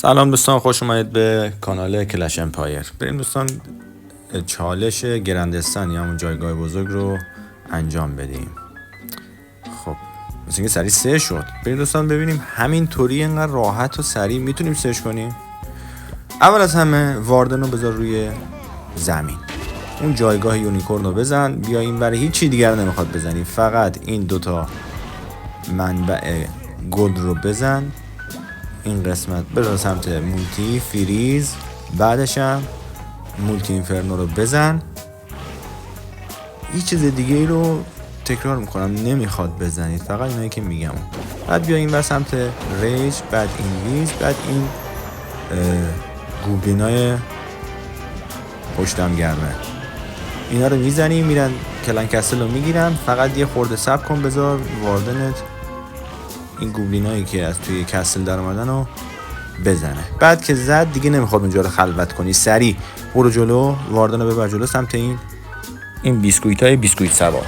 سلام دوستان، خوش اومدید به کانال کلش امپایر. بریم دوستان چالش گرندستان یا همون جایگاه بزرگ رو انجام بدیم. خب مثل اینکه سریع 3 شد. بریم دوستان ببینیم همینطوری اینقدر راحت و سریع میتونیم 3 کنیم. اول از همه واردن رو بذار روی زمین، اون جایگاه یونیکورن رو بزن. بیا این برای هیچی دیگر نمیخواد بزنی، فقط این دوتا منبع گلد رو بزن. این قسمت برو سمت مولتی فریز، بعدش هم مولتی اینفرنو رو بزن. هیچ چیز دیگه ای رو تکرار میکنم نمیخواد بزنید، فقط اینایی که میگم. بعد بیا این بر سمت ریج، بعد این ویز، بعد این گوبلینای پشتم گرمه، اینا رو میزنی میرن کلن کسل رو میگیرن. فقط یه خورده صبر کن، بذار واردنت این گوبلینایی که از توی کسل در اومدن رو بزنه. بعد که زد دیگه نمیخواد اونجا رو خلوت کنی، سریع برو جلو، واردن رو ببر جلو سمت این بیسکویت های بیسکویت سوار.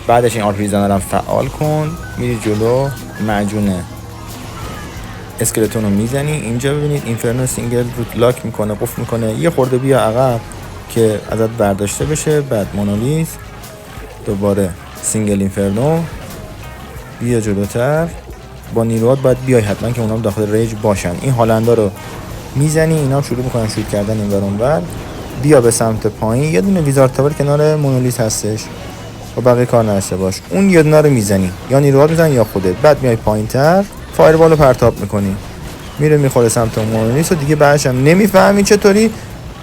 بعدش این آرپریزن رو فعال کن، میری جلو، معجون اسکلتون رو میزنی. اینجا ببینید اینفرنو سینگل روت لاک میکنه، قفل میکنه. یه خورده بیا عقب که ازت برداشته بشه. بعد مونولیز، دوباره سینگل اینفرنو، بیا جلوتر. با نیروات باید بیای حتما که اونام داخل ریج باشن. این هالندا رو میزنی، اینا شروع میکنن شوت کردن این ور اون ور. بیا به سمت پایین، یه دونه ویزارد تاور کنار مونولیت هستش و بقیه کار نداشته باش. اون یه دونه رو میزنی، یا نیروات میزنی یا خودت. بعد میای پایینتر، فایربال رو پرتاب میکنی، میره میخوره سمت مونولیت و دیگه بعدش هم نمیفهمی چطوری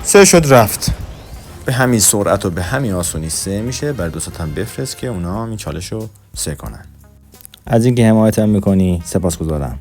3 شد رفت. به همین سرعت و به همین آسونی 3 میشه. بر دوستات هم بفرست که اونا هم این چالش رو 3 کنن. از اینکه حمایتم میکنی سپاسگزارم.